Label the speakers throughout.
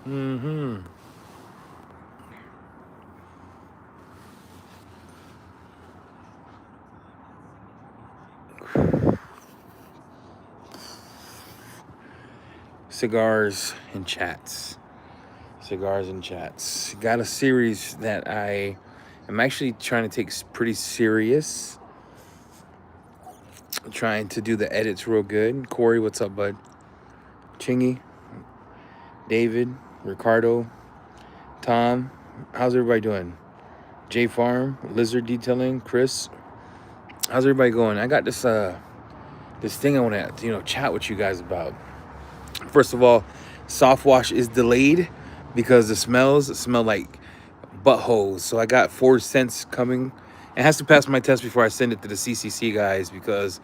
Speaker 1: Mm-hmm. Cigars and chats. Cigars and chats. Got a series that I am actually trying to take pretty serious. Trying to do the edits real good. Corey, what's up, bud? Chingy, David, Ricardo, Tom. How's everybody doing? J Farm, Lizard Detailing, Chris. How's everybody going? I got this thing I want to chat with you guys about. First of all, soft wash is delayed because the smells smell like buttholes. So I got 4 scents coming. It has to pass my test before I send it to the CCC guys because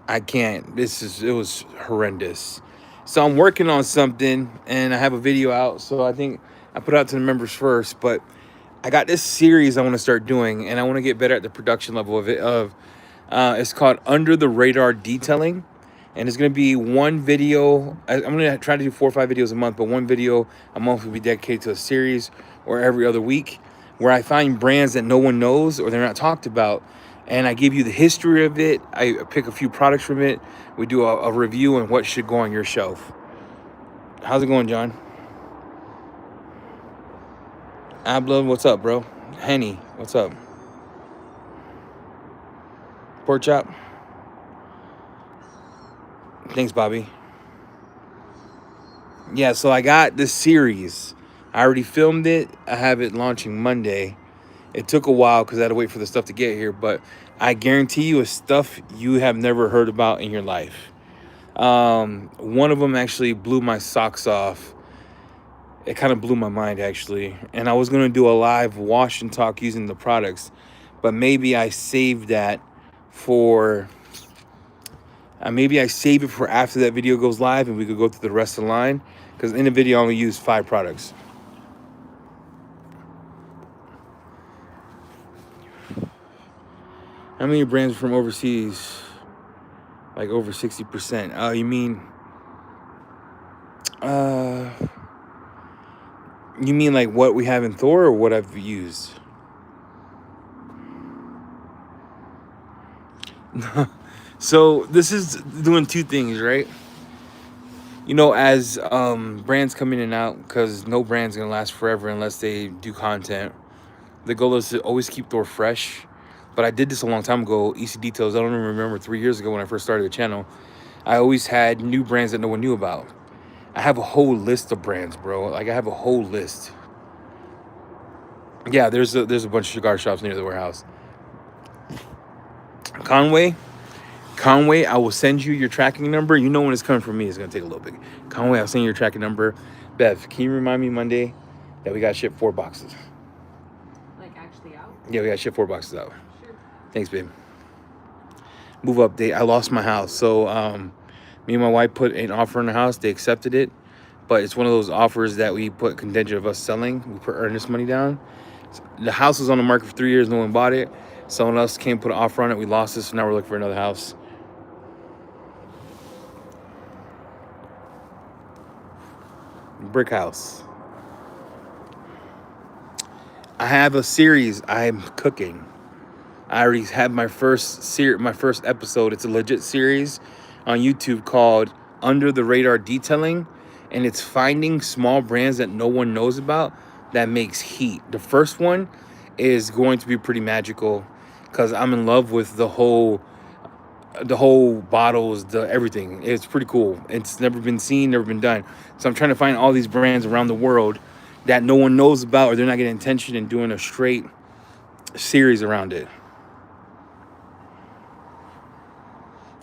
Speaker 1: I can't. It was horrendous. So I'm working on something and I have a video out. So I think I put it out to the members first, but I got this series I want to start doing and I want to get better at the production level of it. It's called Under the Radar Detailing. And it's going to be one video. I'm going to try to do 4 or 5 videos a month, but one video a month will be dedicated to a series or every other week where I find brands that no one knows or they're not talked about. And I give you the history of it. I pick a few products from it. We do a review on what should go on your shelf. How's it going, John? Abla, what's up, bro? Henny, what's up? Pork chop. Thanks, Bobby. Yeah, so I got this series. I already filmed it. I have it launching Monday. It took a while because I had to wait for the stuff to get here, but I guarantee you it's stuff you have never heard about in your life. One of them actually blew my socks off. It kind of blew my mind, actually. And I was going to do a live wash and talk using the products, but maybe I saved that for... maybe I save it for after that video goes live and we could go through the rest of the line. Because in the video, I only use 5 products. How many brands from overseas? Like over 60%. Oh, you mean like what we have in Thor or what I've used? So this is doing 2 things, right? As brands come in and out, because no brand's gonna last forever unless they do content. The goal is to always keep Thor fresh. But I did this a long time ago. EC Details, I don't even remember, 3 years ago when I first started the channel. I always had new brands that no one knew about. I have a whole list of brands, bro. Like, I have a whole list. Yeah, there's a bunch of cigar shops near the warehouse. Conway, I will send you your tracking number. You know when it's coming from me. It's going to take a little bit. Conway, I'll send you your tracking number. Bev, can you remind me Monday that we got shipped 4 boxes?
Speaker 2: Like actually out?
Speaker 1: Yeah, we got shipped 4 boxes out.
Speaker 2: Sure.
Speaker 1: Thanks, babe. Move update. I lost my house. So me and my wife put an offer on the house. They accepted it. But it's one of those offers that we put contingent of us selling. We put earnest money down. The house was on the market for 3 years. No one bought it. Someone else came put an offer on it. We lost it. So now we're looking for another house. Brick house. I have a series I'm cooking. I already had my first episode. It's a legit series on YouTube called Under the Radar Detailing, and it's finding small brands that no one knows about that makes heat. The first one is going to be pretty magical because I'm in love with the whole bottles, the everything. It's pretty cool. It's never been seen, never been done. So I'm trying to find all these brands around the world that no one knows about or they're not getting attention and doing a straight series around it.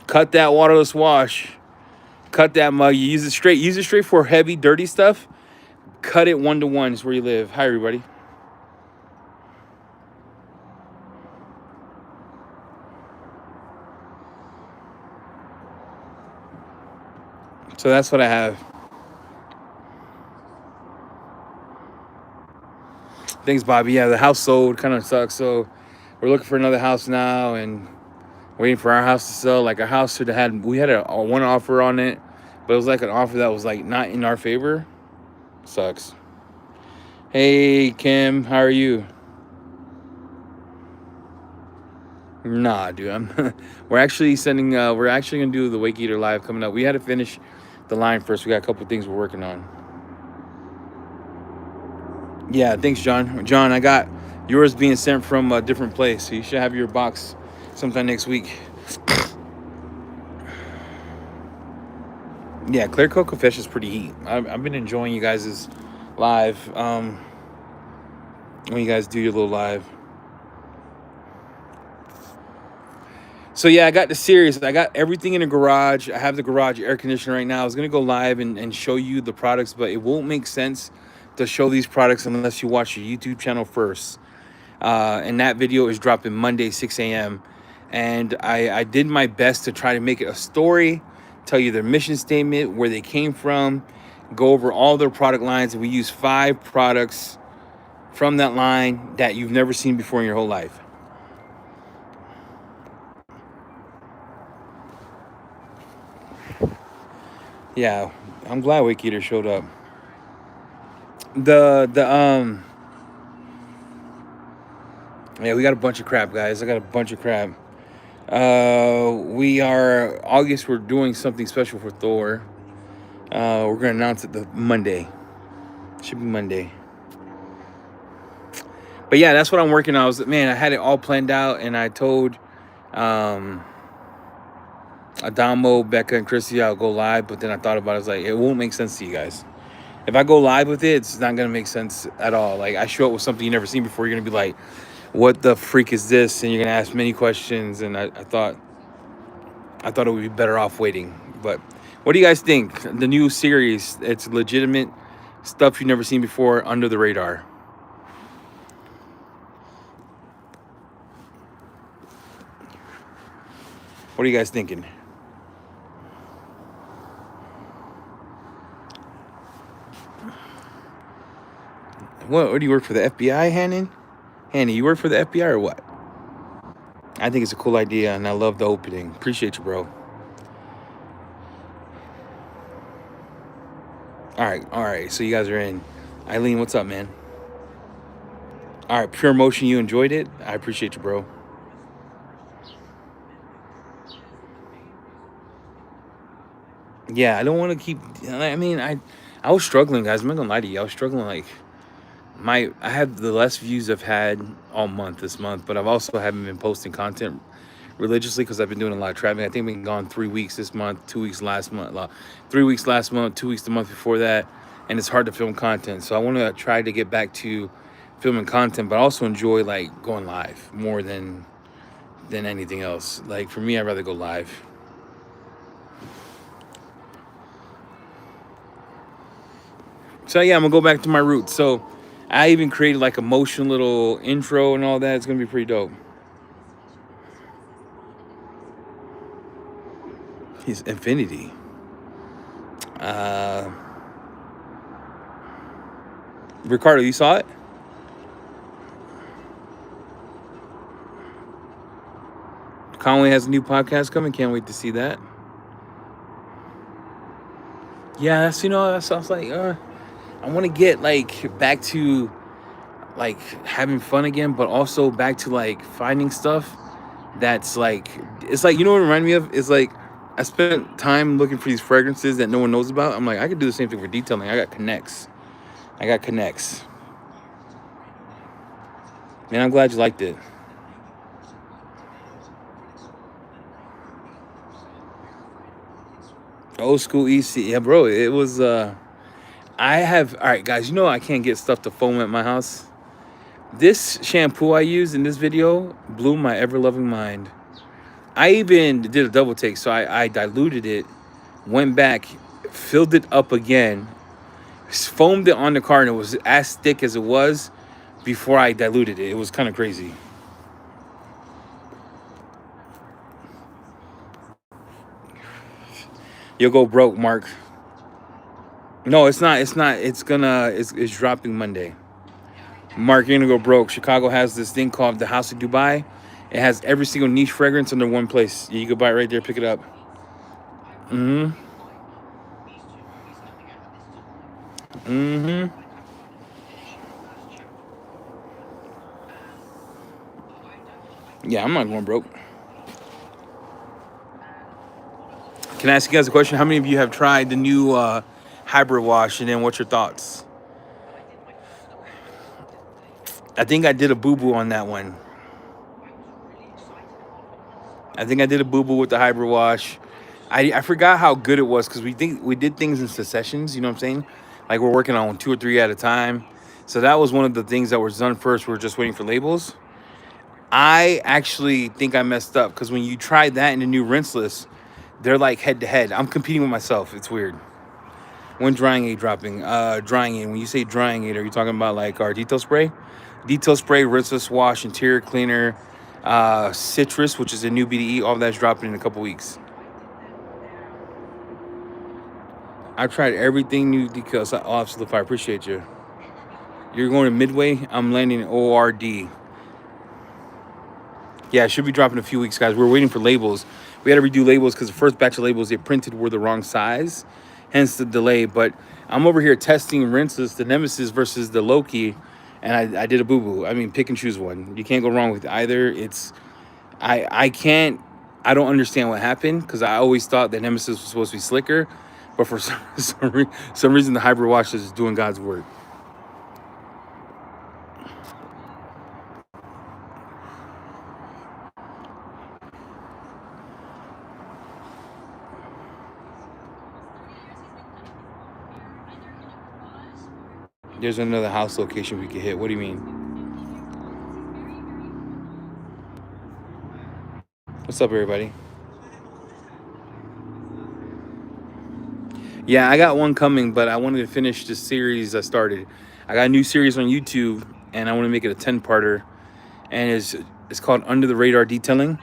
Speaker 1: Cut that waterless wash. Cut that mug. You use it straight. Use it straight for heavy, dirty stuff. Cut it 1-to-1 is where you live. Hi, everybody. So that's what I have. Thanks, Bobby. Yeah, the house sold. Kind of sucks. So we're looking for another house now and waiting for our house to sell. Like, our house should have had, we had a one offer on it, but it was like an offer that was like not in our favor. Sucks. Hey Kim, how are you? Nah, dude. I'm. We're actually sending. We're actually gonna do the Wake Eater live coming up. We had to finish the line first. We got a couple things we're working on. Yeah, thanks, John. John, I got yours being sent from a different place, so you should have your box sometime next week. Yeah, Clear Cocoa Fish is pretty heat. I've been enjoying you guys' live. When you guys do your little live. So yeah, I got the series. I got everything in the garage. I have the garage air conditioner right now. I was gonna go live and show you the products, but it won't make sense to show these products unless you watch your YouTube channel first. And that video is dropping Monday 6 a.m. And I did my best to try to make it a story, tell you their mission statement, where they came from, go over all their product lines, and we use 5 products from that line that you've never seen before in your whole life. Yeah, I'm glad Wake Eater showed up. The Yeah, we got a bunch of crap, guys. I got a bunch of crap. We are August. We're doing something special for Thor. We're gonna announce it the Monday. Should be Monday. But yeah, that's what I'm working on. I had it all planned out, and I told um, Adamo, Becca, and Chrissy I'll go live. But then I thought about it. I was like, it won't make sense to you guys. If I go live with it, it's not gonna make sense at all. Like I show up with something you never seen before, you're gonna be like, "What the freak is this?" And you're gonna ask many questions. And I thought it would be better off waiting. But what do you guys think? The new series, it's legitimate stuff you've never seen before, under the radar. What are you guys thinking? What do you work for the FBI, Hannon? Hanny, you work for the FBI or what? I think it's a cool idea, and I love the opening. Appreciate you, bro. All right. So you guys are in. Eileen, what's up, man? All right, Pure Motion, you enjoyed it? I appreciate you, bro. Yeah, I don't want to keep. I was struggling, guys. I'm not gonna lie to you. I was struggling. Like I had the less views I've had all month this month, but I've also haven't been posting content religiously because I've been doing a lot of traveling. I think we've been gone 3 weeks this month, 2 weeks last month, 3 weeks last month, 2 weeks the month before that, and it's hard to film content. So I want to try to get back to filming content, but also enjoy like going live more than anything else. Like for me, I'd rather go live. So yeah, I'm gonna go back to my roots. So I even created like a motion little intro and all that. It's gonna be pretty dope. He's Infinity. Uh, Ricardo, you saw it? Conway has a new podcast coming. Can't wait to see that. Yeah, that's I was like, I want to get like back to like having fun again, but also back to like finding stuff that's like, it's like, you know what it reminded me of? It's like I spent time looking for these fragrances that no one knows about. I'm like, I could do the same thing for detailing. I got connects. I got connects. Man, I'm glad you liked it. Old school EC. Yeah, bro. It was I have, all right, guys, I can't get stuff to foam at my house. This shampoo I used in this video blew my ever loving mind. I even did a double take, so I diluted it, went back, filled it up again, foamed it on the car, and it was as thick as it was before I diluted it. It was kind of crazy. You'll go broke, Mark. No, it's not. It's not. It's dropping Monday. Mark, you're gonna go broke. Chicago has this thing called the House of Dubai. It has every single niche fragrance under one place. You can buy it right there, pick it up. Mm-hmm. Mm-hmm. Yeah, I'm not going broke. Can I ask you guys a question? How many of you have tried the new hybrid wash, and then what's your thoughts? I think I did a boo boo on that one. I think I did a boo boo with the hybrid wash. I forgot how good it was because we did things in successions. You know what I'm saying? Like we're working on 2 or 3 at a time. So that was one of the things that was done first. We are just waiting for labels. I actually think I messed up because when you try that in the new rinseless, they're like head to head. I'm competing with myself. It's weird. When drying aid dropping? Drying aid. When you say drying aid, are you talking about like our detail spray? Detail spray, rinseless wash, interior cleaner, citrus, which is a new BDE. All that's dropping in a couple weeks. I tried everything new decals. Oh, absolutely. I appreciate you. You're going to Midway. I'm landing ORD. Yeah, it should be dropping in a few weeks, guys. We're waiting for labels. We had to redo labels because the first batch of labels they printed were the wrong size, hence the delay. But I'm over here testing rinseless, the Nemesis versus the Loki, and I did a boo boo. I mean, pick and choose one. You can't go wrong with either. I can't. I don't understand what happened because I always thought that Nemesis was supposed to be slicker, but for some reason the hybrid wash is doing God's work. There's another house location we could hit. What do you mean? What's up, everybody? Yeah, I got one coming, but I wanted to finish the series I started. I got a new series on YouTube, and I want to make it a 10-parter, and it's called Under the Radar Detailing,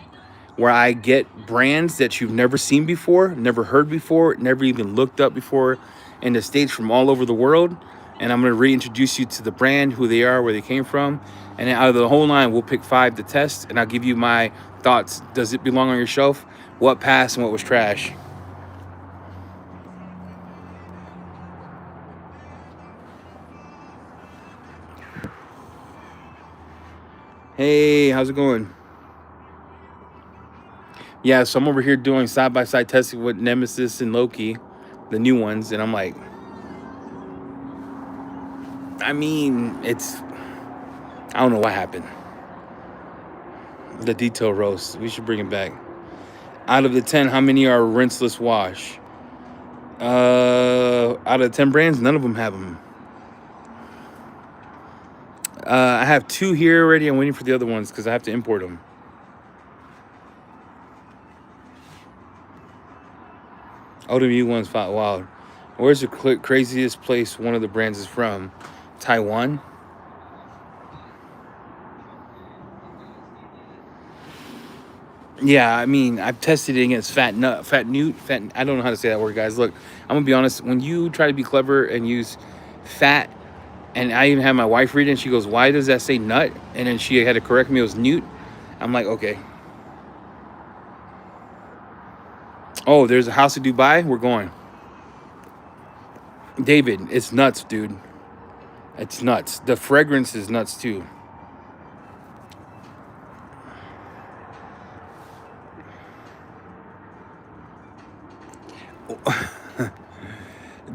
Speaker 1: where I get brands that you've never seen before, never heard before, never even looked up before, in the States from all over the world, and I'm going to reintroduce you to the brand, who they are, where they came from, and then out of the whole line, we'll pick 5 to test, and I'll give you my thoughts. Does it belong on your shelf? What passed and what was trash? Hey, how's it going? Yeah, so I'm over here doing side-by-side testing with Nemesis and Loki, the new ones, and I'm like, I mean, I don't know what happened. The detail roast, we should bring it back. Out of the 10, how many are rinseless wash? Out of the 10 brands, none of them have them. I have 2 here already. I'm waiting for the other ones because I have to import them. OWU one's fought wild. Where's the craziest place one of the brands is from? Taiwan? Yeah, I mean, I've tested it against fat. I don't know how to say that word, guys. Look, I'm gonna be honest. When you try to be clever and use fat, and I even had my wife read it, and she goes, "Why does that say nut?" And then she had to correct me. It was newt. I'm like, okay. Oh, there's a house in Dubai. We're going. David, it's nuts, dude. It's nuts. The fragrance is nuts too.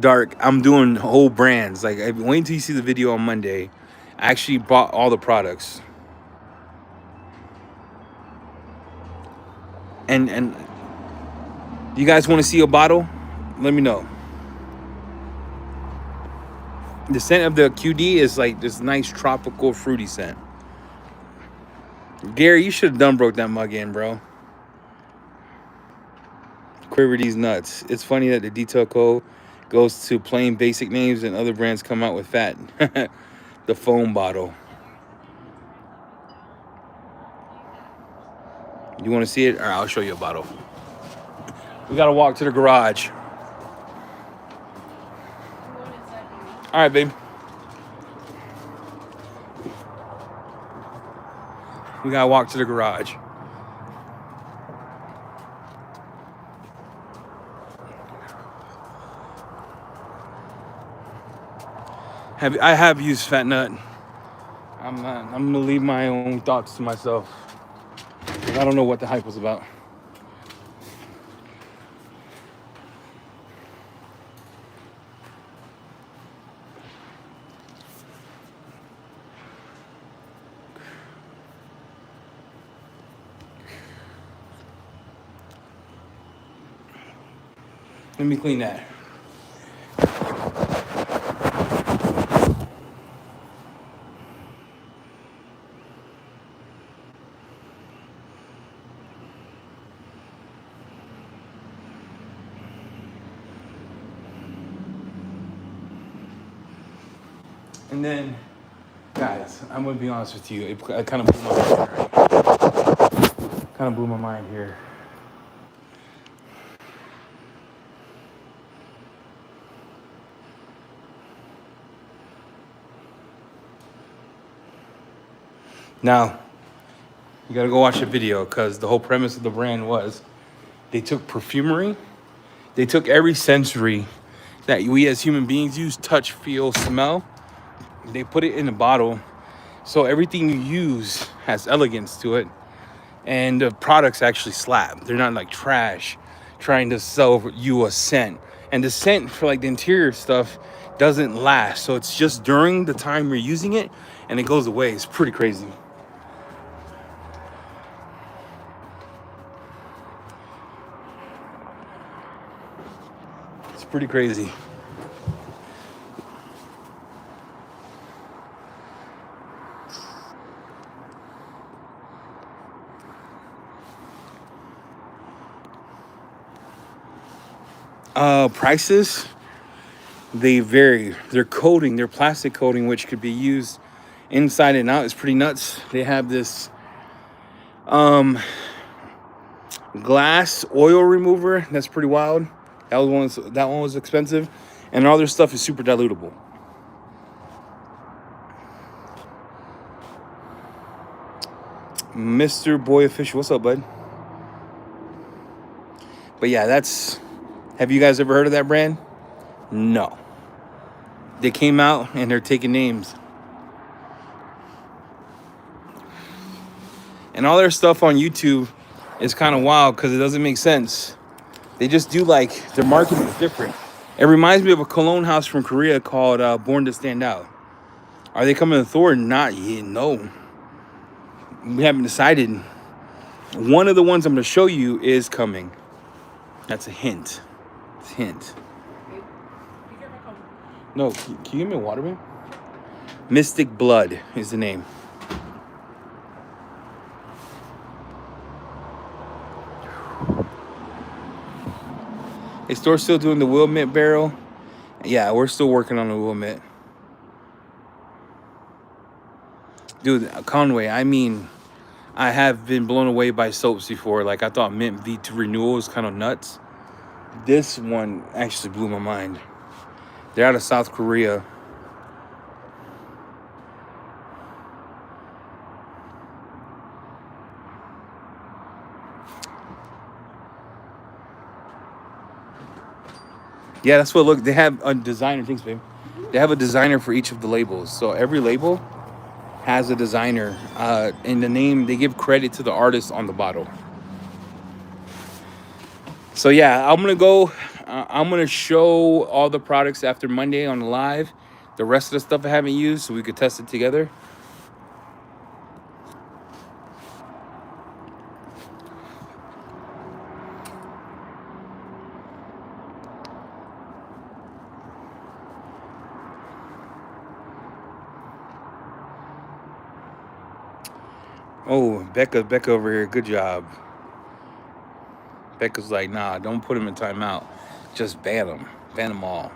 Speaker 1: Dark. I'm doing whole brands. Like, wait until you see the video on Monday. I actually bought all the products. And you guys want to see a bottle? Let me know. The scent of the QD is like this nice tropical fruity scent. Gary, you should have done broke that mug in, bro. Quiver these nuts. It's funny that the detail code goes to plain basic names and other brands come out with fat. The foam bottle. You want to see it? All right, I'll show you a bottle. We got to walk to the garage. All right, babe. We got to walk to the garage. I have used fat nut. I'm gonna leave my own thoughts to myself. I don't know what the hype was about. Let me clean that. And then, guys, I'm gonna be honest with you. It kind of blew my mind. Kind of blew my mind here. Now, you gotta go watch the video because the whole premise of the brand was they took perfumery, they took every sensory that we as human beings use, touch, feel, smell, they put it in a bottle. So everything you use has elegance to it. And the products actually slap. They're not like trash trying to sell you a scent. And the scent for like the interior stuff doesn't last. So it's just during the time you're using it and it goes away. It's pretty crazy. It's pretty crazy. Prices, they vary. Their coating, their plastic coating, which could be used inside and out, is pretty nuts. They have this glass oil remover that's pretty wild. That one was expensive, and all their stuff is super dilutable. Mr. Boy Official, what's up, bud? But yeah, that's. Have you guys ever heard of that brand? No. They came out and they're taking names. And all their stuff on YouTube is kind of wild because it doesn't make sense. They just do like, their marketing is different. It reminds me of a cologne house from Korea called Born to Stand Out. Are they coming to Thor? Not yet, no. We haven't decided. One of the ones I'm going to show you is coming. That's a hint. It's a hint. No, can you give me a water, man? Mystic Blood is the name. Is Thor still doing the Wilmette barrel? Yeah, we're still working on the Wilmette. Dude, Conway, I mean, I have been blown away by soaps before. Like, I thought Mint V2 Renewal was kind of nuts. This one actually blew my mind. They're out of South Korea. Yeah, that's what, look, they have a designer, thanks, babe. They have a designer for each of the labels. So every label has a designer. In the name, they give credit to the artist on the bottle. So yeah, I'm gonna go. I'm gonna show all the products after Monday on the live. The rest of the stuff I haven't used, so we could test it together. Oh, Becca over here. Good job. Becca's like, nah, don't put him in timeout. Just ban them. Ban them all.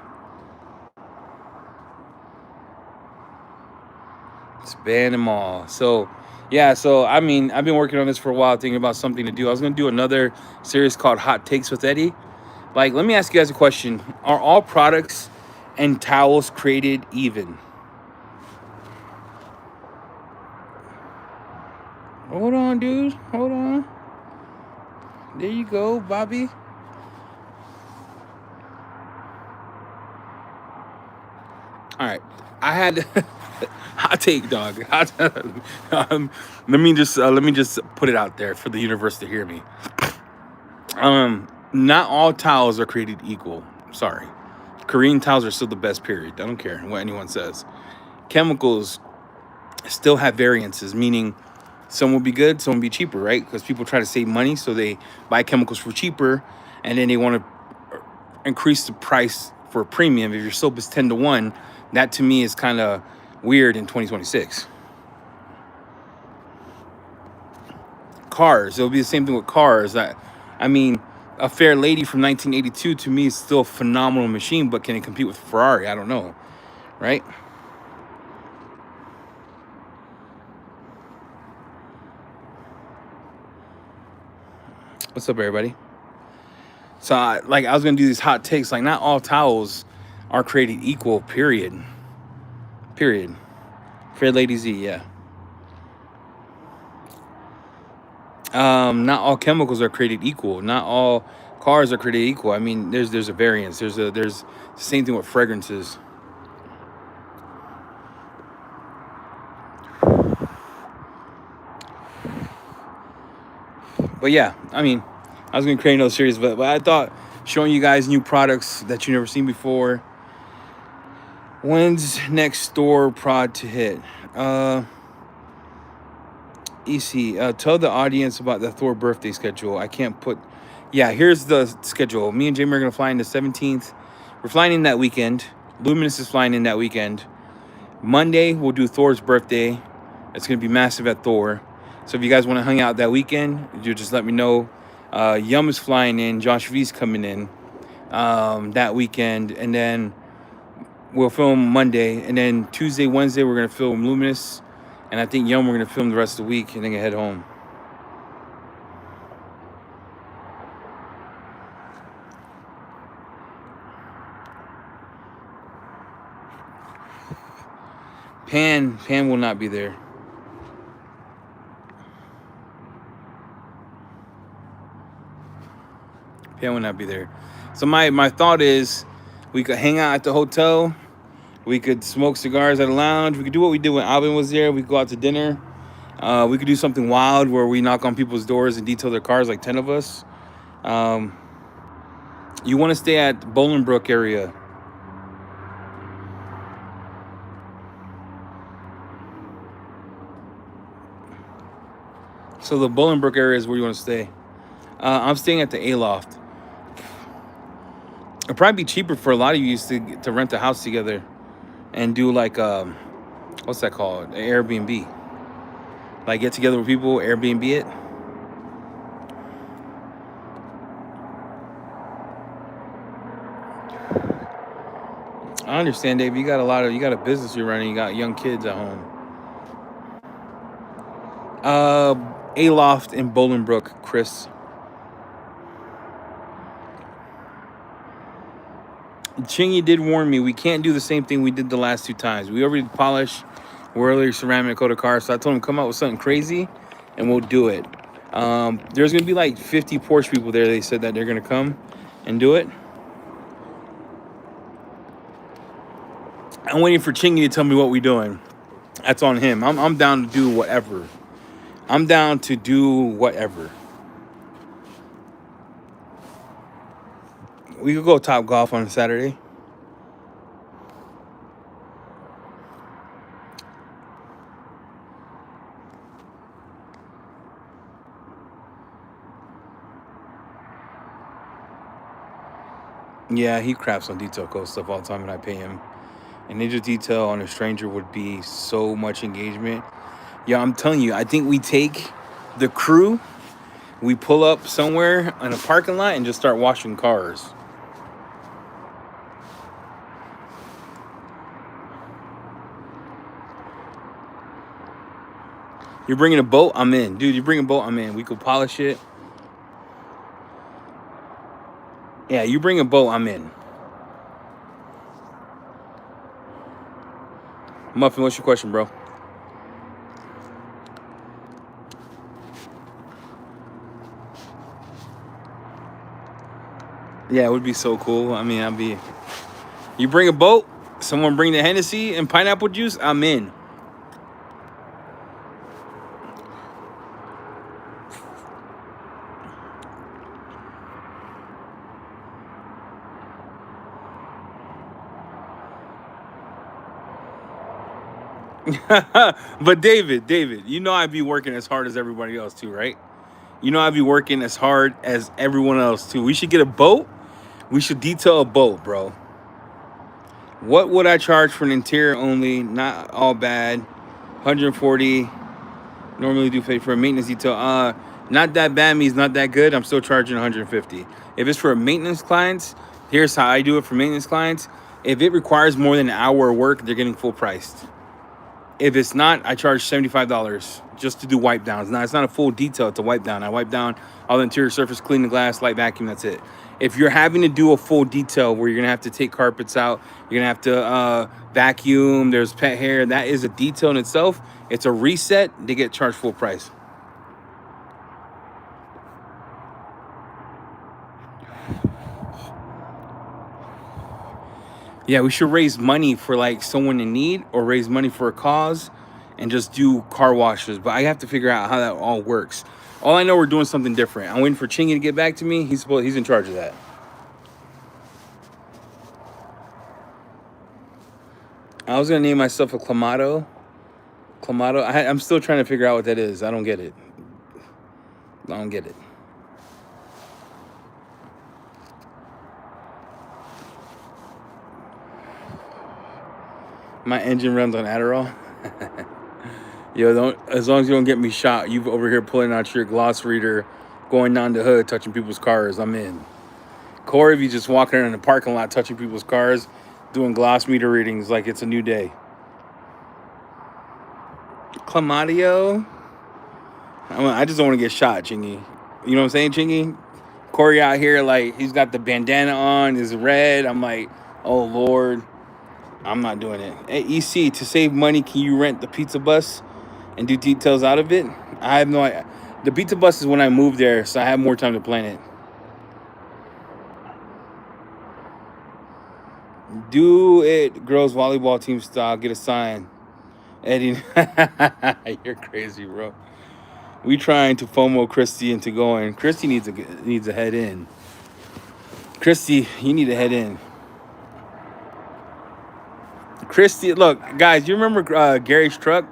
Speaker 1: Just ban them all. So, yeah, so, I mean, I've been working on this for a while, thinking about something to do. I was going to do another series called Hot Takes with Eddie. Like, let me ask you guys a question. Are all products and towels created even? Hold on, dude. Hold on. There you go, Bobby. All right, I had hot take, dog. Let me just put it out there for the universe to hear me. Not all towels are created equal. Sorry, Korean towels are still the best. Period. I don't care what anyone says. Chemicals still have variances, meaning some will be good, some will be cheaper, right? Because people try to save money, so they buy chemicals for cheaper, and then they want to increase the price for a premium. If your soap is 10 to 1, that to me is kind of weird in 2026. Cars, it'll be the same thing with cars. I mean, a Fair Lady from 1982 to me is still a phenomenal machine, but can it compete with Ferrari? I don't know, right? What's up, everybody? So, I was gonna do these hot takes. Like, not all towels are created equal. Period. Period. Fair Lady Z, yeah. Not all chemicals are created equal. Not all cars are created equal. I mean, there's a variance. There's the same thing with fragrances. But yeah, I mean, I was gonna create another series, but I thought showing you guys new products that you never seen before. When's next store prod to hit? EC, tell the audience about the Thor birthday schedule. I can't put. Yeah, here's the schedule. Me and Jamie are gonna fly in the 17th. We're flying in that weekend. Luminous is flying in that weekend. Monday we'll do Thor's birthday. It's gonna be massive at Thor. So if you guys want to hang out that weekend, you just let me know. Yum is flying in. Josh V's coming in that weekend, and then we'll film Monday, and then Tuesday, Wednesday we're gonna film Luminous, and I think Yum we're gonna film the rest of the week, and then head home. Pan will not be there. Pan will not be there. So my thought is, we could hang out at the hotel. We could smoke cigars at a lounge. We could do what we did when Alvin was there. We could go out to dinner. We could do something wild where we knock on people's doors and detail their cars, like 10 of us. You want to stay at Bolingbrook area. So the Bolingbrook area is where you want to stay. I'm staying at the Aloft. It'd probably be cheaper for a lot of you to rent a house together and do like what's that called? An Airbnb. Like, get together with people, Airbnb it. I understand, Dave. You got a business you're running. You got young kids at home. Aloft in Bolingbrook, Chris. Chingy did warn me we can't do the same thing we did the last 2 times. We already polished, we're already ceramic coat a car, so I told him come out with something crazy, and we'll do it. There's gonna be like 50 Porsche people there. They said that they're gonna come and do it. I'm waiting for Chingy to tell me what we're doing. That's on him. I'm down to do whatever. I'm down to do whatever. We could go Top Golf on a Saturday. Yeah, he craps on detail code stuff all the time, and I pay him. And Ninja Detail on a stranger would be so much engagement. Yeah, I'm telling you, I think we take the crew, we pull up somewhere in a parking lot and just start washing cars. You're bringing a boat? I'm in. Dude, you bring a boat? I'm in. We could polish it. Yeah, you bring a boat? I'm in. Muffin, what's your question, bro? Yeah, it would be so cool. I mean, You bring a boat? Someone bring the Hennessy and pineapple juice, I'm in. But David, you know I'd be working as hard as everybody else too, right? You know I'd be working as hard as everyone else too. We should get a boat. We should detail a boat, bro. What would I charge for an interior only? Not all bad. 140. Normally do pay for a maintenance detail. Not that bad means not that good. I'm still charging 150. If it's for maintenance clients, here's how I do it for maintenance clients. If it requires more than an hour of work, they're getting full priced. If it's not, I charge $75 just to do wipe downs. Now, it's not a full detail, it's a wipe down. I wipe down all the interior surface, clean the glass, light vacuum, that's it. If you're having to do a full detail where you're going to have to take carpets out, you're going to have to vacuum, there's pet hair, that is a detail in itself. It's a reset, they get charged full price. Yeah, we should raise money for like someone in need or raise money for a cause and just do car washes. But I have to figure out how that all works. All I know, we're doing something different. I'm waiting for Chingy to get back to me. He's in charge of that. I was gonna name myself a Clamato. I'm still trying to figure out what that is. I don't get it. My engine runs on Adderall. Yo, as long as you don't get me shot, you over here pulling out your gloss reader, going down the hood, touching people's cars, I'm in. Corey, if you just walking around in the parking lot, touching people's cars, doing gloss meter readings like it's a new day. Clamadio. I just don't want to get shot, Chingy. You know what I'm saying, Chingy? Corey out here, like, he's got the bandana on, is red. I'm like, oh, Lord. I'm not doing it. Hey, EC, to save money, can you rent the pizza bus and do details out of it? I have no idea. The pizza bus is when I moved there, so I have more time to plan it. Do it, girls volleyball team style. Get a sign. Eddie, you're crazy, bro. We trying to FOMO Christy into going. Christy needs a head in. Christy, you need to head in. Christy, look, guys, you remember Gary's truck?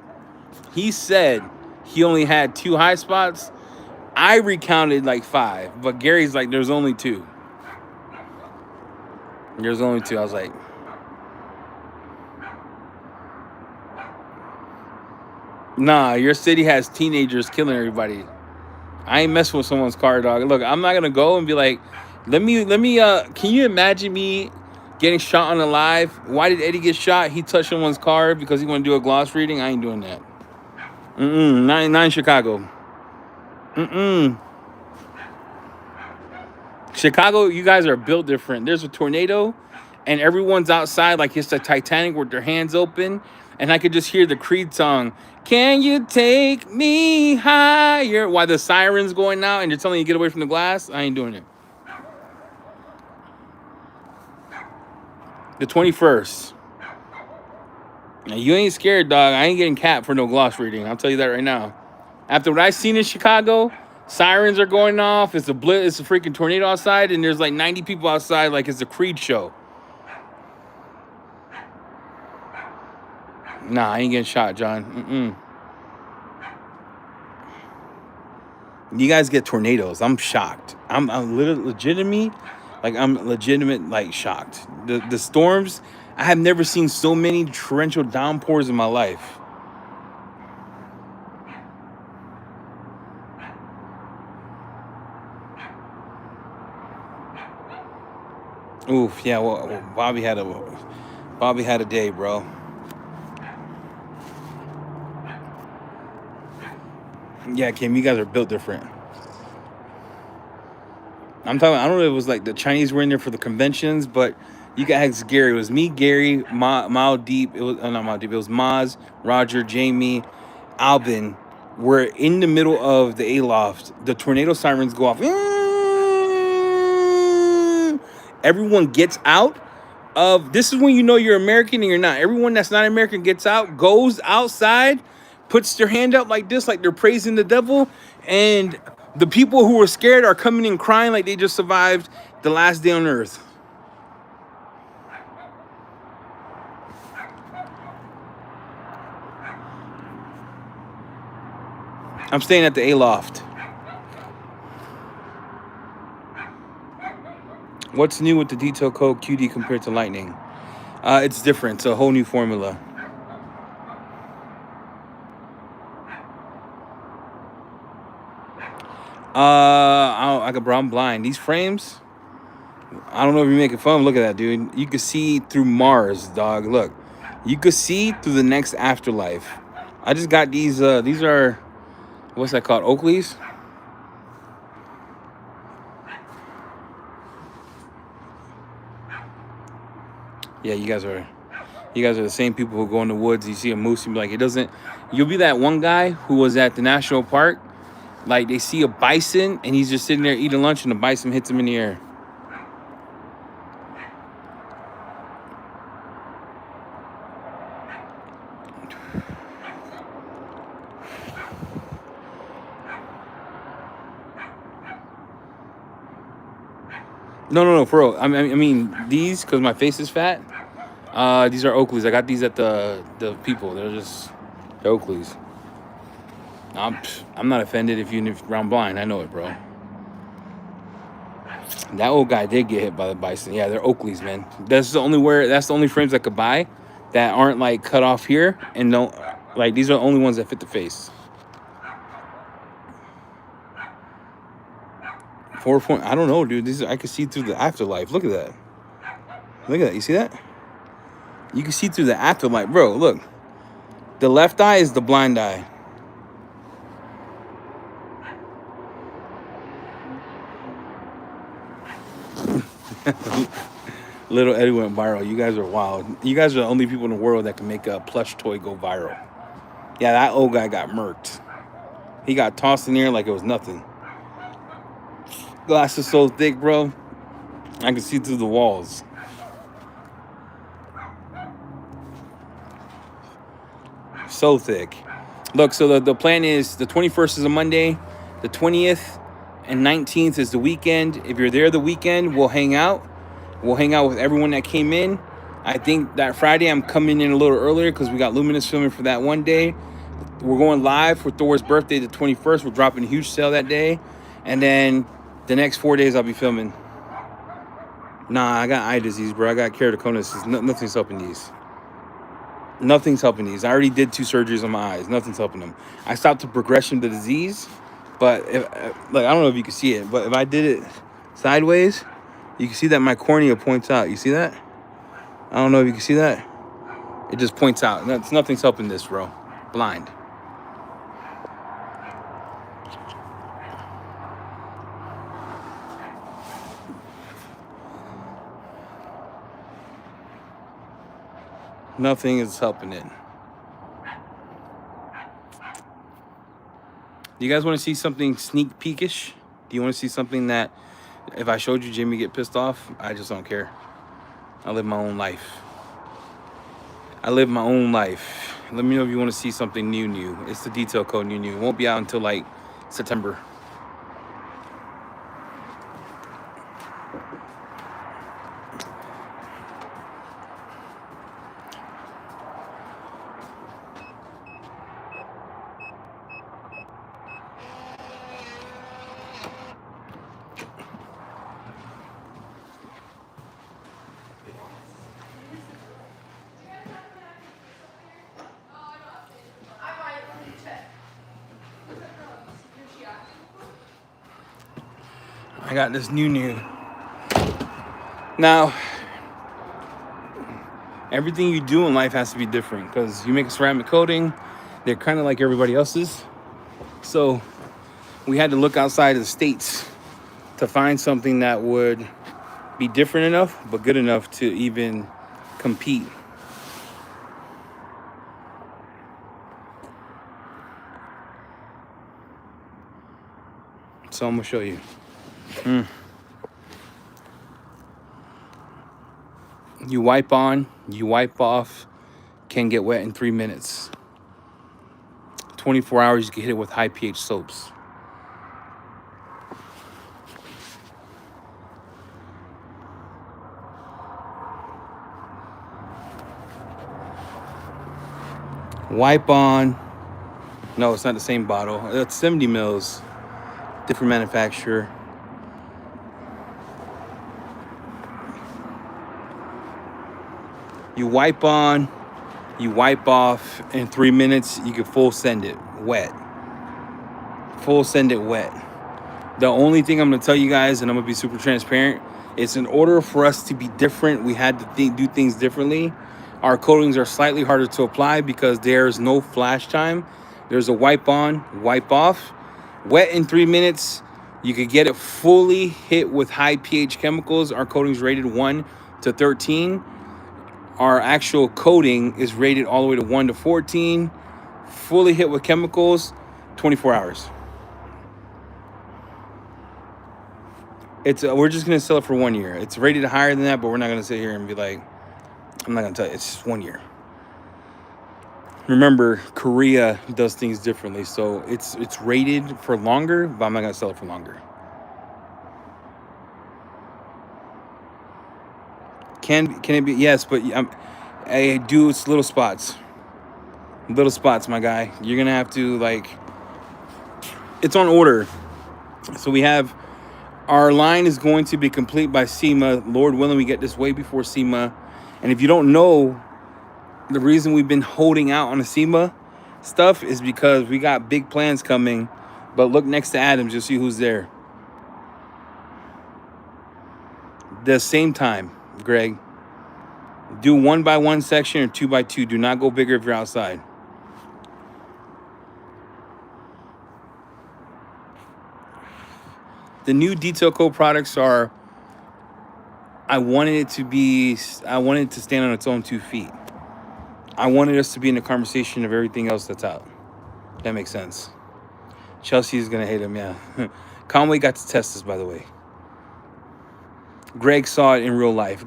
Speaker 1: He said he only had 2 high spots. I recounted like 5, but Gary's like, there's only 2. There's only 2. I was like, nah, your city has teenagers killing everybody. I ain't messing with someone's car, dog. Look, I'm not gonna go and be like, let me can you imagine me getting shot on the live? Why did Eddie get shot? He touched someone's car because he wanna do a gloss reading. I ain't doing that. Not in Chicago. Chicago, you guys are built different. There's a tornado and everyone's outside like it's the Titanic with their hands open, and I could just hear the Creed song, "Can you take me higher?" while the siren's going out and you're telling you to get away from the glass. I ain't doing it. The 21st. Now, you ain't scared, dog. I ain't getting capped for no gloss reading. I'll tell you that right now. After what I've seen in Chicago, sirens are going off. It's a freaking tornado outside, and there's like 90 people outside like it's a Creed show. Nah, I ain't getting shot, John. You guys get tornadoes. I'm shocked. I'm legitimate like shocked. The storms, I have never seen so many torrential downpours in my life. Oof, yeah, well, Bobby had a day, bro. Yeah, Kim, you guys are built different. I'm talking. I don't know if it was like the Chinese were in there for the conventions, but you guys, Gary. It was me, Gary, Mile Deep. It was not Mile Deep. It was Maz, Roger, Jamie, Albin. We're in the middle of the A-loft. The tornado sirens go off. Everyone gets out. of this is when you know you're American and you're not. Everyone that's not American gets out, goes outside, puts their hand up like this, like they're praising the devil, and the people who were scared are coming in crying like they just survived the last day on earth. I'm staying at the A-Loft. What's new with the detail code QD compared to Lightning? It's different. It's a whole new formula. I'm blind. These frames, I don't know if you're making fun. Look at that, dude. You can see through Mars, dog. Look, you could see through the next afterlife. I just got these. These are, what's that called? Oakleys. Yeah, you guys are the same people who go in the woods. You see a moose, you be like, it doesn't. You'll be that one guy who was at the national park. Like they see a bison and he's just sitting there eating lunch and the bison hits him in the air. No, for real. I mean these, because my face is fat. These are Oakleys. I got these at the people. They're Oakleys. I'm not offended if you're round blind. I know it, bro. That old guy did get hit by the bison. Yeah, they're Oakleys, man. That's the only frames I could buy that aren't like cut off here and don't like. These are the only ones that fit the face. 4 point. I don't know, dude. I can see through the afterlife. Look at that. Look at that. You see that? You can see through the afterlife, bro. Look, the left eye is the blind eye. Little Eddie went viral. You guys are wild. You guys are the only people in the world that can make a plush toy go viral. Yeah, that old guy got murked. He got tossed in the air like it was nothing. Glass is so thick, bro. I can see through the walls. So thick. Look, so the plan is the 21st is a Monday, the 20th and 19th is the weekend. If you're there the weekend, we'll hang out. We'll hang out with everyone that came in. I think that Friday I'm coming in a little earlier because we got Luminous filming for that one day. We're going live for Thor's birthday, the 21st. We're dropping a huge sale that day. And then the next 4 days I'll be filming. Nah, I got eye disease, bro. I got keratoconus. Nothing's helping these. Nothing's helping these. I already did 2 surgeries on my eyes. Nothing's helping them. I stopped the progression of the disease, but I don't know if you can see it, but if I did it sideways, you can see that my cornea points out. You see that? I don't know if you can see that. It just points out. Nothing's helping this, bro. Blind. Nothing is helping it. Do you guys want to see something sneak peekish? Do you want to see something that if I showed you, Jimmy get pissed off? I just don't care. I live my own life. Let me know if you want to see something new. It's the detail code new. It won't be out until like September. I got this new. Now, everything you do in life has to be different because you make a ceramic coating. They're kind of like everybody else's. So we had to look outside of the states to find something that would be different enough, but good enough to even compete. So I'm gonna show you. You wipe on, you wipe off, can get wet in 3 minutes. 24 hours, you can hit it with high pH soaps. Wipe on. No, it's not the same bottle. It's 70 mils. Different manufacturer. You wipe on, you wipe off. In 3 minutes, you can full send it wet. Full send it wet. The only thing I'm going to tell you guys, and I'm going to be super transparent, is in order for us to be different, we had to do things differently. Our coatings are slightly harder to apply because there's no flash time. There's a wipe on, wipe off. Wet in 3 minutes. You could get it fully hit with high pH chemicals. Our coating's rated 1 to 13. Our actual coating is rated all the way to 1 to 14. Fully hit with chemicals, 24 hours. We're just going to sell it for 1 year. It's rated higher than that, but we're not going to sit here and be like, I'm not going to tell you. It's just 1 year. Remember, Korea does things differently. So it's rated for longer, but I'm not going to sell it for longer. Can it be? Yes, but I do. It's little spots. Little spots, my guy. You're going to have to, like, it's on order. So we have... Our line is going to be complete by SEMA. Lord willing, we get this way before SEMA. And if you don't know, the reason we've been holding out on the SEMA stuff is because we got big plans coming. But look next to Adams, you'll see who's there. The same time, Greg. Do 1x1 section or 2x2. Do not go bigger if you're outside. The new Detail Co products are, I wanted it to stand on its own 2 feet. I wanted us to be in the conversation of everything else that's out. That makes sense. Chelsea's going to hate him, yeah. Conway got to test this, by the way. Greg saw it in real life.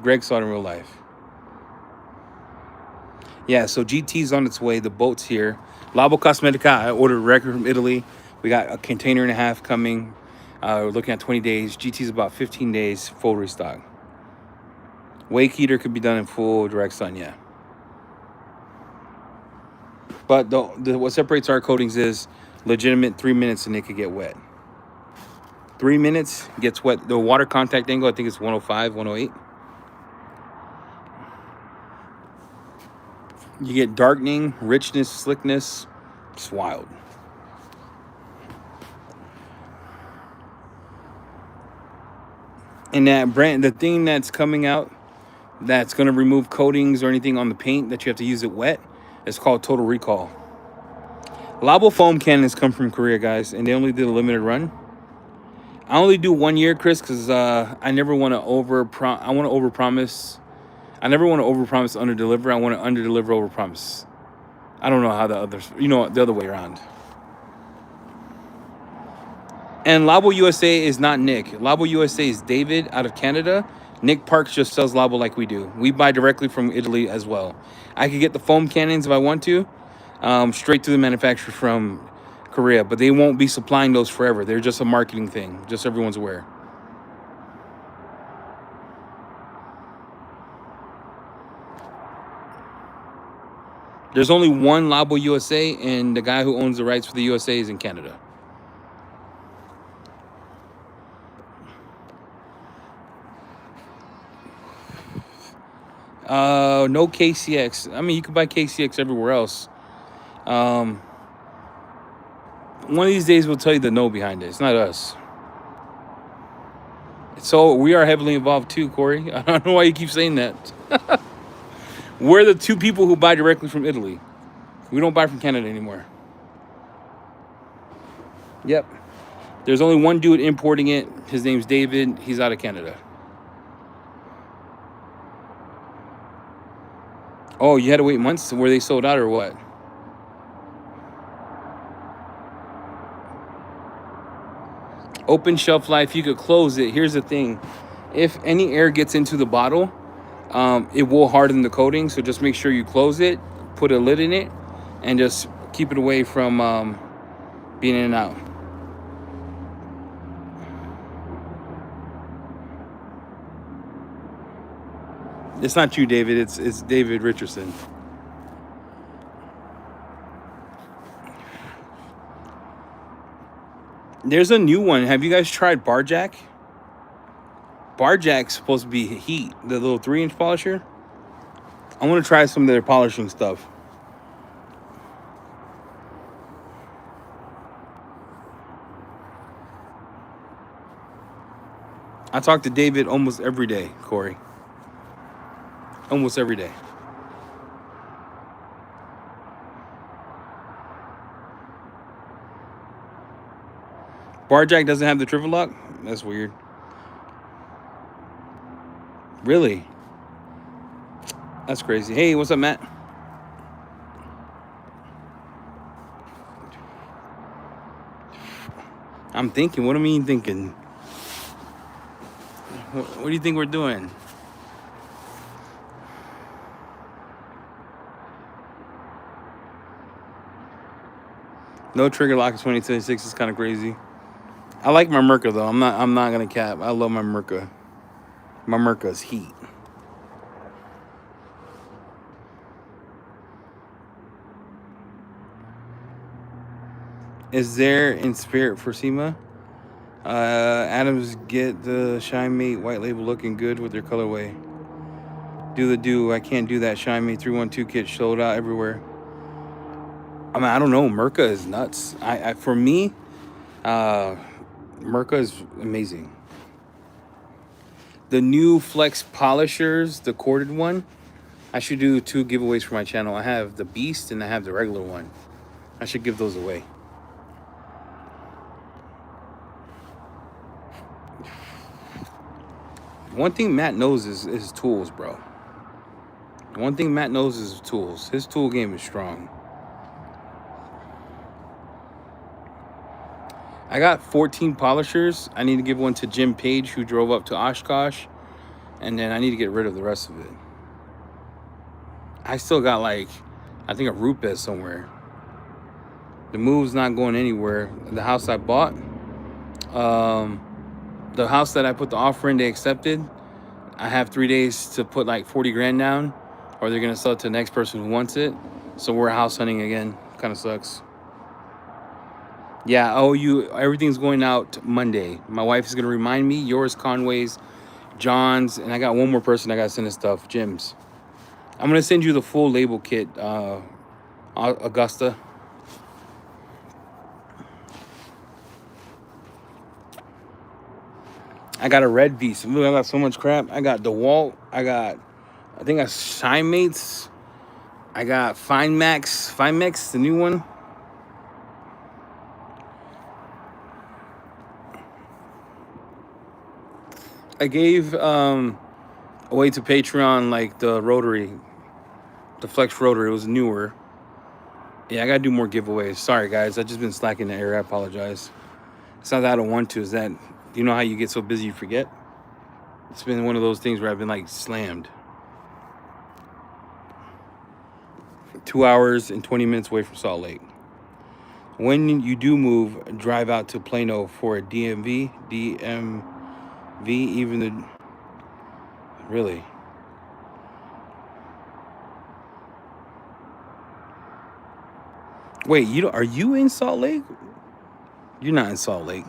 Speaker 1: Yeah, so GT's on its way. The boat's here. Labo Cosmetica, I ordered record from Italy. We got a container and a half coming. We're looking at 20 days. GT's about 15 days, full restock. Wake heater could be done in full direct sun, yeah. But what separates our coatings is legitimate 3 minutes and it could get wet. 3 minutes gets wet. The water contact angle, I think it's 105, 108. You get darkening, richness, slickness. It's wild. And that brand, the thing that's coming out that's going to remove coatings or anything on the paint that you have to use it wet, it's called Total Recall. Labo foam cannons come from Korea, guys, and they only did a limited run. I only do 1 year, Chris, because I never want to overpromise. I never want to overpromise, underdeliver. I want to underdeliver, overpromise. I don't know how the other way around. And Labo USA is not Nick. Labo USA is David out of Canada. Nick Parks just sells Labo like we do. We buy directly from Italy as well. I could get the foam cannons if I want to, straight to the manufacturer from Korea. But they won't be supplying those forever. They're just a marketing thing, just so everyone's aware. There's only one Labo USA, and the guy who owns the rights for the USA is in Canada. No KCX. I mean, you can buy KCX everywhere else. One of these days we'll tell you the no behind it. It's not us. So we are heavily involved too, Corey. I don't know why you keep saying that. We're the 2 people who buy directly from Italy. We don't buy from Canada anymore. Yep. There's only one dude importing it. His name's David. He's out of Canada. Oh, you had to wait months where they sold out or what? Open shelf life, you could close it. Here's the thing. If any air gets into the bottle, it will harden the coating. So just make sure you close it, put a lid in it, and just keep it away from being in and out. It's not you, David. It's David Richardson. There's a new one. Have you guys tried Barjack? Barjack's supposed to be heat, the little 3-inch polisher. I want to try some of their polishing stuff. I talk to David almost every day, Corey. Almost every day. Barjack doesn't have the triple lock? That's weird. Really? That's crazy. Hey, what's up, Matt? I'm thinking. What do you mean thinking? What do you think we're doing? No trigger lock in 2026 is kind of crazy. I like my Merca though. I'm not gonna cap. I love my Merca. My Merca's heat. Is there in spirit for SEMA? Adams get the Shine Mate white label looking good with their colorway. Do. I can't do that. Shine Mate 312 kit sold out everywhere. I mean, I don't know. Merca is nuts. For me, Merca is amazing. The new Flex polishers, the corded one, I should do 2 giveaways for my channel. I have the Beast and I have the regular one. I should give those away. One thing Matt knows is tools, bro. One thing Matt knows is tools. His tool game is strong. I got 14 polishers. I need to give one to Jim Page, who drove up to Oshkosh. And then I need to get rid of the rest of it. I still got I think a Rupes somewhere. The move's not going anywhere. The house I bought, the house that I put the offer in, they accepted. I have 3 days to put 40 grand down, or they're gonna sell it to the next person who wants it. So we're house hunting again. Kind of sucks. Yeah, everything's going out Monday. My wife is gonna remind me. Yours, Conway's, John's, and I got one more person I gotta send this stuff. Jim's. I'm gonna send you the full label kit, Augusta. I got a red Beast. Look, I got so much crap. I got DeWalt. I think I Shine Mates. I got Finex, the new one. I gave away to Patreon the rotary, the Flex rotary. It was newer. Yeah, I gotta do more giveaways. Sorry guys, I've just been slacking the air. I apologize. It's not that I don't want to. It's that, you know how you get so busy you forget? It's been one of those things where I've been slammed. 2 hours and 20 minutes away from Salt Lake. When you do move, drive out to Plano for a DMV, even the... Really? Wait, are you in Salt Lake? You're not in Salt Lake.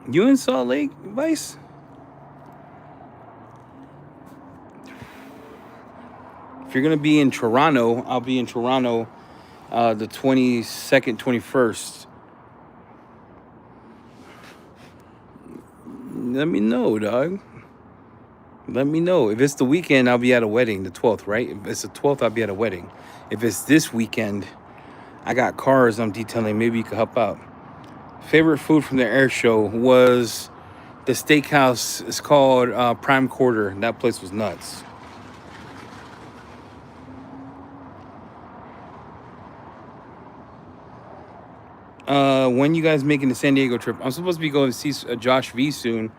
Speaker 1: You in Salt Lake, Vice? If you're gonna be in Toronto, I'll be in Toronto the 22nd, 21st. Let me know, dog. Let me know. If it's the weekend, I'll be at a wedding, the 12th, right? If it's the 12th, I'll be at a wedding. If it's this weekend, I got cars I'm detailing. Maybe you could help out. Favorite food from the air show was the steakhouse. It's called Prime Quarter. That place was nuts. When you guys making the San Diego trip? I'm supposed to be going to see Josh V soon.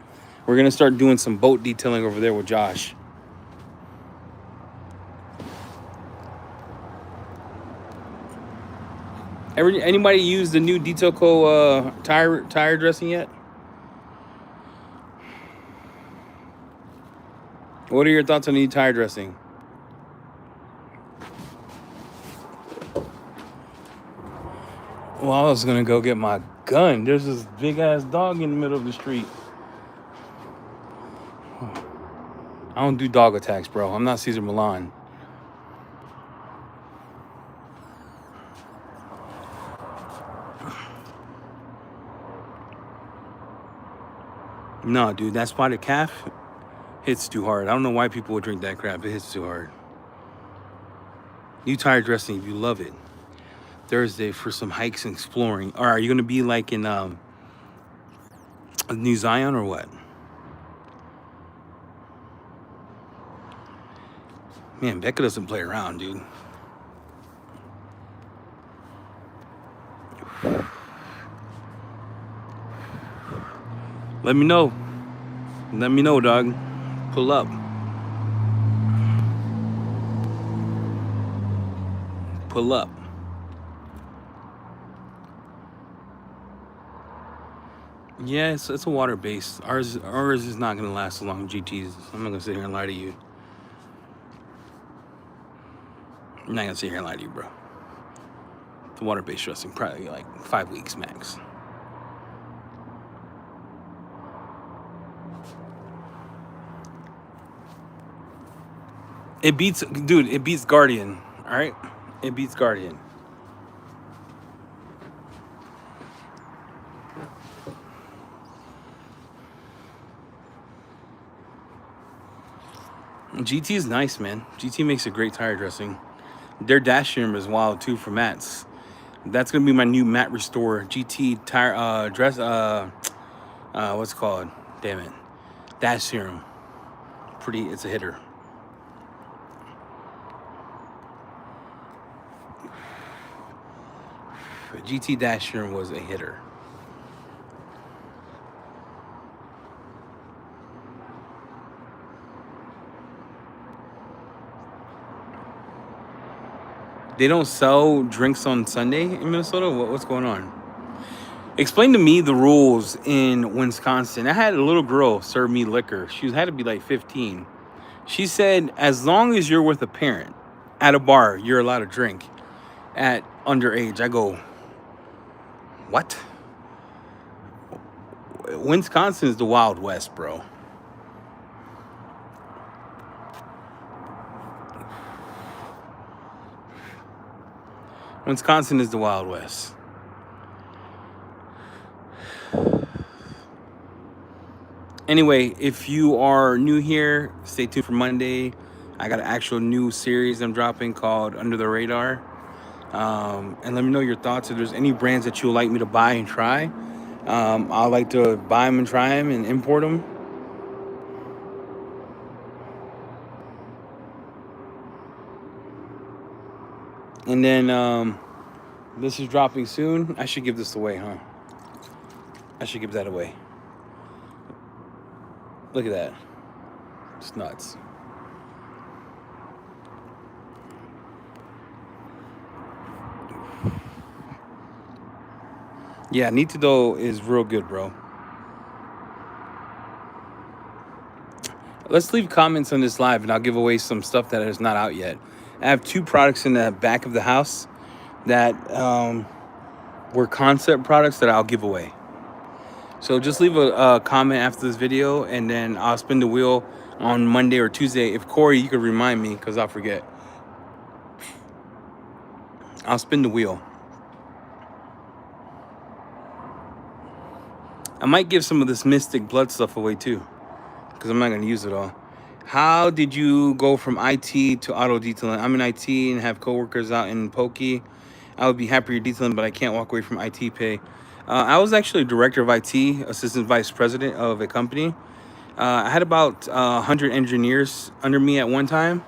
Speaker 1: We're gonna start doing some boat detailing over there with Josh. Anybody use the new Detail Co. Tire dressing yet? What are your thoughts on the new tire dressing? Well, I was gonna go get my gun. There's this big ass dog in the middle of the street. I don't do dog attacks, bro. I'm not Caesar Milan. No, dude, that spotted calf hits too hard. I don't know why people would drink that crap. It hits too hard. New tire dressing, you love it. Thursday for some hikes and exploring. Or are you gonna be like in New Zion or what? Man, Becca doesn't play around, dude. Let me know. Let me know, dog. Pull up. Pull up. Yeah, it's a water base. Ours is not gonna last so long. GT's. I'm not gonna sit here and lie to you. I'm not gonna sit here and lie to you, bro. The water based dressing probably like 5 weeks max. It beats, dude. It beats Guardian. All right, it beats Guardian. GT is nice, man. GT makes a great tire dressing. Their dash serum is wild too for mats. That's gonna be my new mat restore GT tire dress. What's it called? Damn it, dash serum. Pretty. It's a hitter. GT dash serum was a hitter. They don't sell drinks on Sunday in Minnesota? What's going on? Explain to me the rules in Wisconsin. I had a little girl serve me liquor. She had to be like 15. She said, as long as you're with a parent at a bar, you're allowed to drink at underage. I go, what? Wisconsin is the Wild West, bro. Wisconsin is the Wild West. Anyway, if you are new here, stay tuned for Monday. I got an actual new series I'm dropping called Under the Radar. And let me know your thoughts. If there's any brands that you would like me to buy and try, I'd like to buy them and try them and import them. And then this is dropping soon. I should give this away, huh? I should give that away. Look at that. It's nuts. Yeah, Nitido is real good, bro. Let's leave comments on this live and I'll give away some stuff that is not out yet. I have 2 products in the back of the house that were concept products that I'll give away. So just leave a comment after this video and then I'll spin the wheel on Monday or Tuesday. If Corey, you could remind me because I'll forget. I'll spin the wheel. I might give some of this Mystic Blood stuff away too because I'm not going to use it all. How did you go from IT to auto detailing? I'm in IT and have coworkers out in Pokey. I would be happier detailing, but I can't walk away from IT pay. I was actually director of IT, assistant vice president of a company. I had about 100 engineers under me at one time.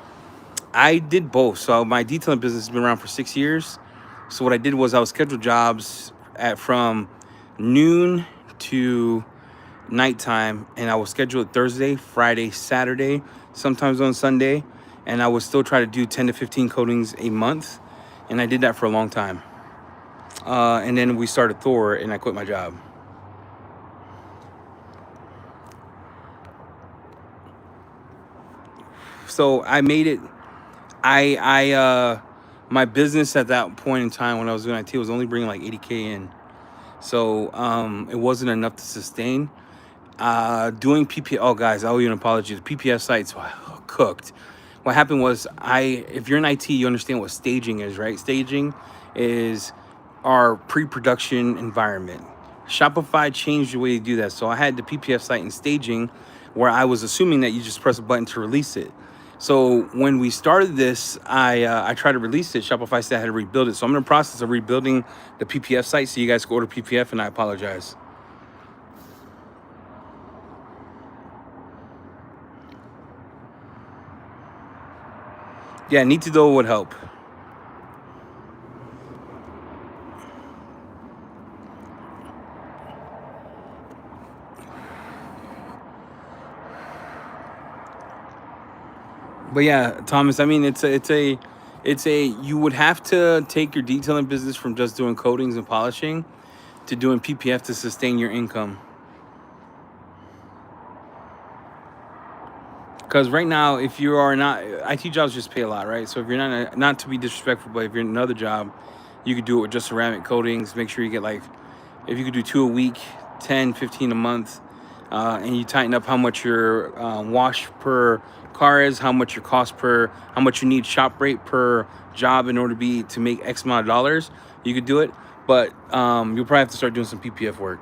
Speaker 1: I did both. So my detailing business has been around for 6 years. So what I did was I would schedule jobs from noon to nighttime, and I would schedule it Thursday, Friday, Saturday, sometimes on Sunday, and I would still try to do 10 to 15 coatings a month, and I did that for a long time. And then we started Thor, and I quit my job. So I made it. My business at that point in time when I was doing IT was only bringing like 80K in. So it wasn't enough to sustain. Doing PPF, oh guys, I owe you an apology. The PPF sites cooked. What happened was, if you're in IT, you understand what staging is, right? Staging is our pre-production environment. Shopify changed the way you do that. So I had the PPF site in staging, where I was assuming that you just press a button to release it. So when we started this, I tried to release it. Shopify said I had to rebuild it. So I'm in the process of rebuilding the PPF site so you guys can order PPF, and I apologize. Yeah, Nitido would help. But yeah, Thomas, I mean, you would have to take your detailing business from just doing coatings and polishing to doing PPF to sustain your income. Because right now, if you are not, IT jobs just pay a lot, right? So if you're not to be disrespectful, but if you're in another job, you could do it with just ceramic coatings. Make sure you get like, if you could do 2 a week, 10, 15 a month, and you tighten up how much your wash per car is, how much your cost per, how much you need shop rate per job in order to make X amount of dollars, you could do it. But you'll probably have to start doing some PPF work.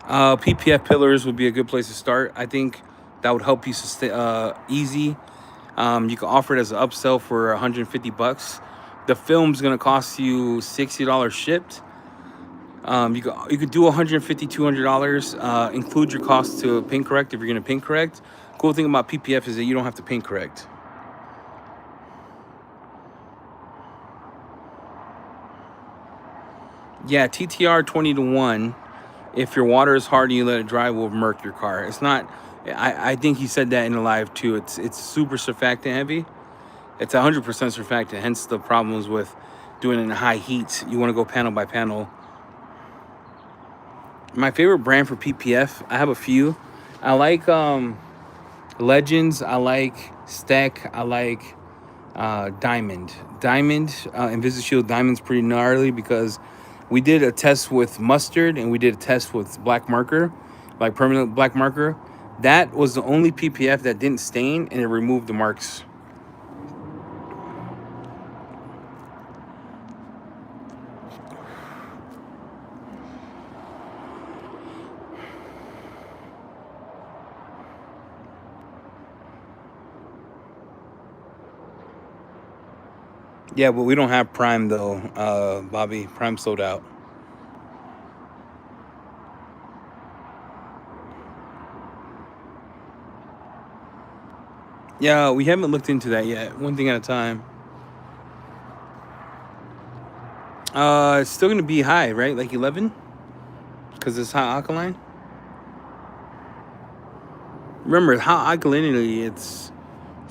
Speaker 1: PPF pillars would be a good place to start. I think that would help you sustain easy. You can offer it as an upsell for 150 bucks. The film's gonna cost you $60 shipped. You could do 150, $200. Include your cost to paint correct if you're gonna paint correct. Cool thing about PPF is that you don't have to paint correct. Yeah, TTR 20 to 1. If your water is hard and you let it dry, will murk your car. It's not. I think he said that in the live too. It's super surfactant heavy. It's 100% surfactant. Hence the problems with doing it in high heat. You want to go panel by panel. My favorite brand for PPF, I have a few. I like Legends. I like Steck. I like Diamond. Invisishield Diamond's pretty gnarly because we did a test with mustard and we did a test with black marker, like permanent black marker. That was the only PPF that didn't stain and it removed the marks. Yeah, but we don't have Prime though, Bobby. Prime sold out. Yeah, we haven't looked into that yet. One thing at a time. It's still gonna be high, right? Like 11, because it's high alkaline. Remember, high alkalinity. It's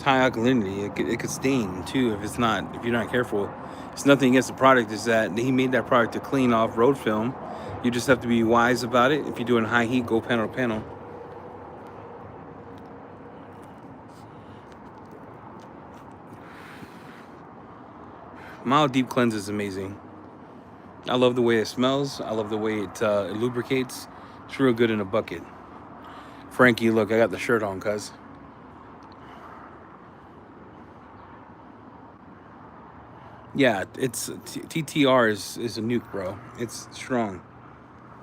Speaker 1: high alkalinity. It could stain too if you're not careful. It's nothing against the product. Is that he made that product to clean off road film. You just have to be wise about it. If you're doing high heat, go panel to panel. Mild Deep Cleanse is amazing. I love the way it smells. I love the way it lubricates. It's real good in a bucket. Frankie, look, I got the shirt on, cuz. Yeah, it's TTR is a nuke, bro. It's strong.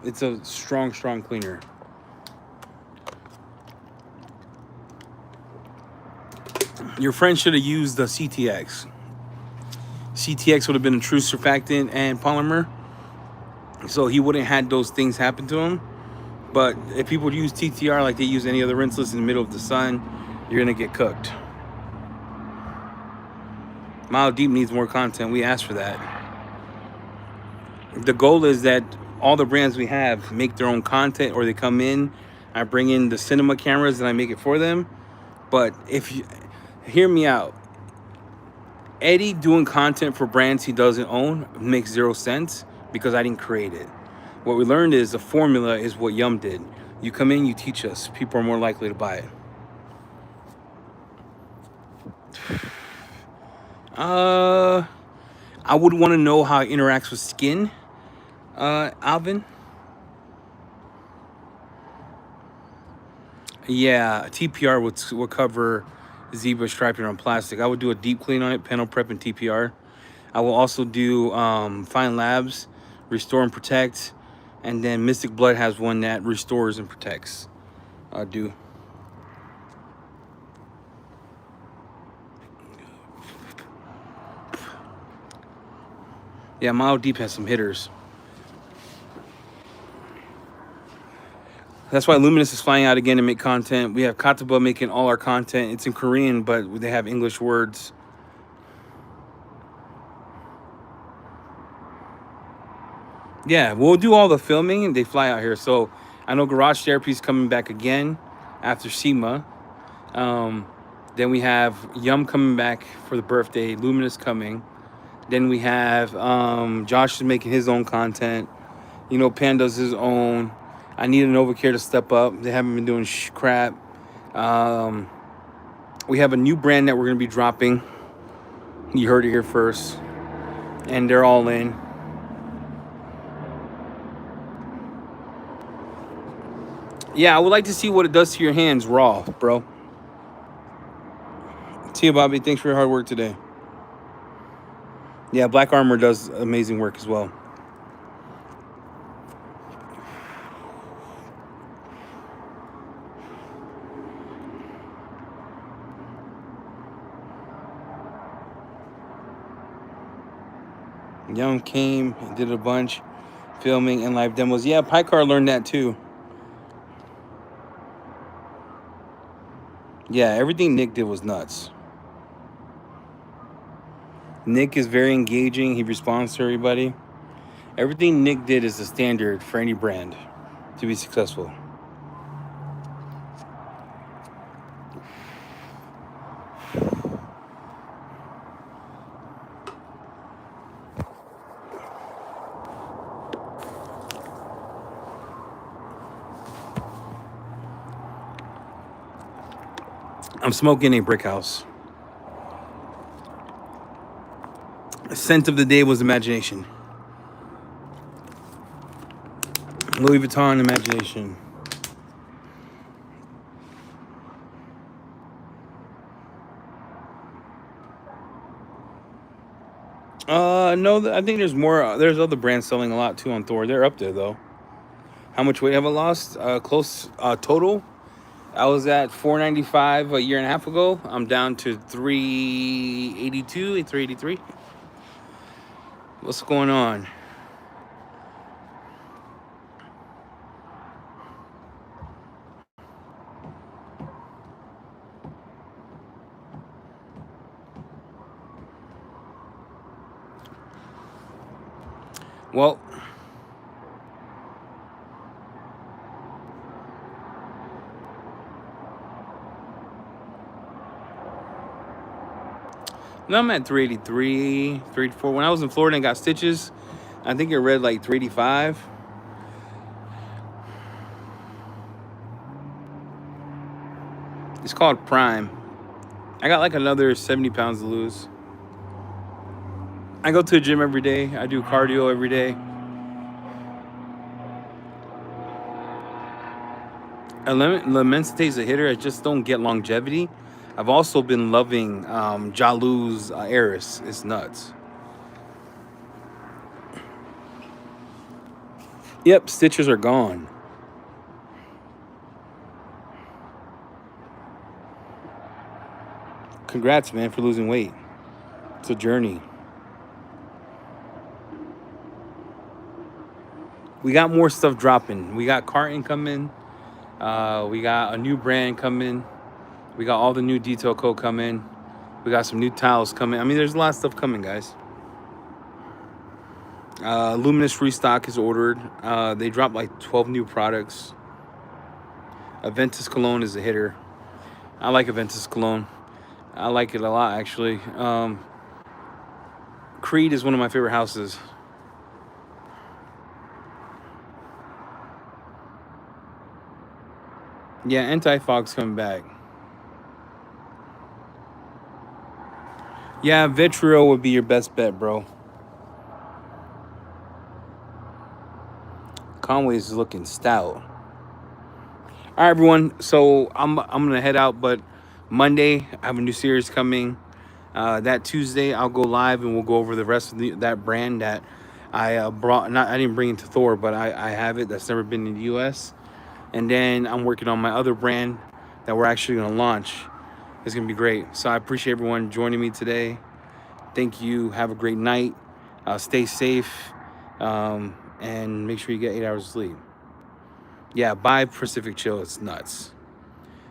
Speaker 1: It's a strong cleaner. Your friend should have used the CTX. CTX would have been a true surfactant and polymer, so he wouldn't had those things happen to him. But if people use TTR like they use any other rinseless in the middle of the sun, you're gonna get cooked. Mile Deep needs more content. We asked for that. The goal is that all the brands we have make their own content, or they come in. I bring in the cinema cameras and I make it for them. But if you hear me out, Eddie doing content for brands he doesn't own makes zero sense because I didn't create it. What we learned is the formula is what Yum did. You come in, you teach us. People are more likely to buy it. I would want to know how it interacts with skin, Alvin. Yeah, TPR would cover zebra striping on plastic. I would do a deep clean on it, panel prep and TPR. I will also do Fine Labs, restore and protect, and then Mystic Blood has one that restores and protects. I do. Yeah, Mile Deep has some hitters. That's why Luminous is flying out again to make content. We have Kataba making all our content. It's in Korean, but they have English words. Yeah, we'll do all the filming and they fly out here. So I know Garage Therapy is coming back again after SEMA. Then we have Yum coming back for the birthday, Luminous coming. Then we have Josh is making his own content. You know, Pan does his own. I need an Novacare to step up. They haven't been doing crap. We have a new brand that we're going to be dropping. You heard it here first. And they're all in. Yeah, I would like to see what it does to your hands raw, bro. See you, Bobby. Thanks for your hard work today. Yeah, Black Armor does amazing work as well. Young came, did a bunch, filming and live demos. Yeah, Pycar learned that too. Yeah, everything Nick did was nuts. Nick is very engaging. He responds to everybody. Everything Nick did is the standard for any brand to be successful. I'm smoking a brick house. Scent of the day was imagination. Louis Vuitton imagination. No, I think there's more. There's other brands selling a lot too on Thor. They're up there though. How much weight have I lost? Close total. I was at 495 a year and a half ago. I'm down to 382, 383. What's going on? Well, now I'm at 383, 384. When I was in Florida and got stitches, I think it read like 385. It's called Prime. I got like another 70 pounds to lose. I go to the gym every day. I do cardio every day. Lamensite is a hitter. I just don't get longevity. I've also been loving Jalu's Eris. It's nuts. Yep, stitches are gone. Congrats, man, for losing weight. It's a journey. We got more stuff dropping. We got Carton coming. We got a new brand coming. We got all the new detail code coming. We got some new tiles coming. I mean, there's a lot of stuff coming, guys. Luminous restock is ordered. They dropped like 12 new products. Aventus Cologne is a hitter. I like Aventus Cologne. I like it a lot, actually. Creed is one of my favorite houses. Yeah, Anti-Fog's coming back. Yeah, Vitriol would be your best bet, bro. Conway's looking stout. All right, everyone. So I'm gonna head out, but Monday I have a new series coming. That Tuesday I'll go live and we'll go over the rest of that brand that I brought. Not I didn't bring it to Thor, but I have it. That's never been in the U.S. And then I'm working on my other brand that we're actually gonna launch. It's gonna be great. So I appreciate everyone joining me today. Thank you. Have a great night. Stay safe. And make sure you get 8 hours of sleep. Yeah, buy Pacific Chill. It's nuts.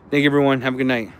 Speaker 1: Thank you, everyone. Have a good night.